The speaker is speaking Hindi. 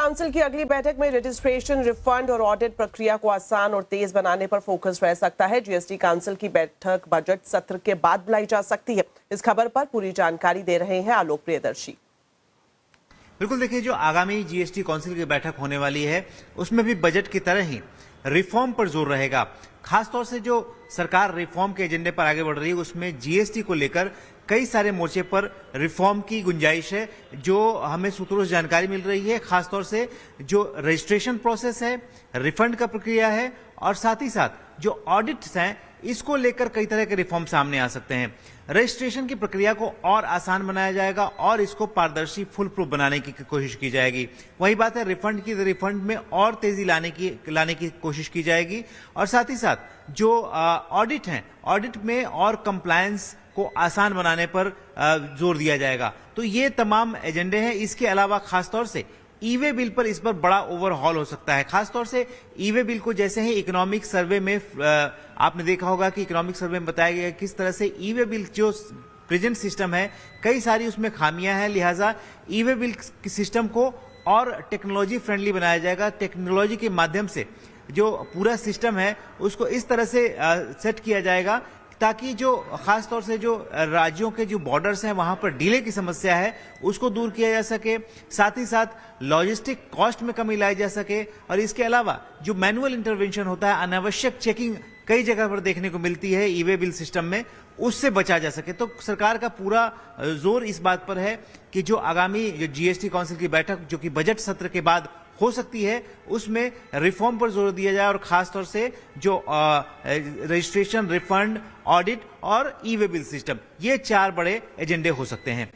काउंसिल की अगली बैठक में रजिस्ट्रेशन, रिफंड और ऑडिट प्रक्रिया को आसान और तेज बनाने पर फोकस रह सकता है। जीएसटी काउंसिल की बैठक बजट सत्र के बाद बुलाई जा सकती है। इस खबर पर पूरी जानकारी दे रहे हैं आलोक प्रियदर्शी। बिल्कुल, देखिए, जो आगामी जीएसटी काउंसिल की बैठक होने वाली है उसमें भी बजट की तरह ही रिफॉर्म पर जोर रहेगा। खासतौर से जो सरकार रिफॉर्म के एजेंडे पर आगे बढ़ रही है उसमें जीएसटी को लेकर कई सारे मोर्चे पर रिफॉर्म की गुंजाइश है, जो हमें सूत्रों से जानकारी मिल रही है। खासतौर से जो रजिस्ट्रेशन प्रोसेस है, रिफंड का प्रक्रिया है और साथ ही साथ जो ऑडिट्स हैं, इसको लेकर कई तरह के रिफॉर्म सामने आ सकते हैं। रजिस्ट्रेशन की प्रक्रिया को और आसान बनाया जाएगा और इसको पारदर्शी, फुल प्रूफ बनाने की कोशिश की जाएगी। वही बात है रिफंड की, रिफंड में और तेजी लाने की कोशिश की जाएगी और साथ ही साथ जो ऑडिट हैं, ऑडिट में और कंप्लायंस को आसान बनाने पर जोर दिया जाएगा। तो ये तमाम एजेंडे हैं। इसके अलावा खासतौर से ई-वे बिल पर इस पर बड़ा ओवरहॉल हो सकता है। खासतौर से ई-वे बिल को जैसे ही इकोनॉमिक सर्वे में आपने देखा होगा कि इकोनॉमिक सर्वे में बताया गया किस तरह से ई-वे बिल जो प्रेजेंट सिस्टम है, कई सारी उसमें खामियां हैं। लिहाजा ई-वे बिल सिस्टम को और टेक्नोलॉजी फ्रेंडली बनाया जाएगा। टेक्नोलॉजी के माध्यम से जो पूरा सिस्टम है उसको इस तरह से सेट किया जाएगा ताकि जो खासतौर से जो राज्यों के जो बॉर्डर्स हैं वहां पर डिले की समस्या है उसको दूर किया जा सके, साथ ही साथ लॉजिस्टिक कॉस्ट में कमी लाई जा सके और इसके अलावा जो मैनुअल इंटरवेंशन होता है, अनावश्यक चेकिंग कई जगह पर देखने को मिलती है ई-वे बिल सिस्टम में, उससे बचा जा सके। तो सरकार का पूरा जोर इस बात पर है कि जो आगामी जो जीएसटी काउंसिल की बैठक जो कि बजट सत्र के बाद हो सकती है उसमें रिफॉर्म पर जोर दिया जाए और खासतौर से जो रजिस्ट्रेशन, रिफंड, ऑडिट और ई-वे बिल सिस्टम, ये चार बड़े एजेंडे हो सकते हैं।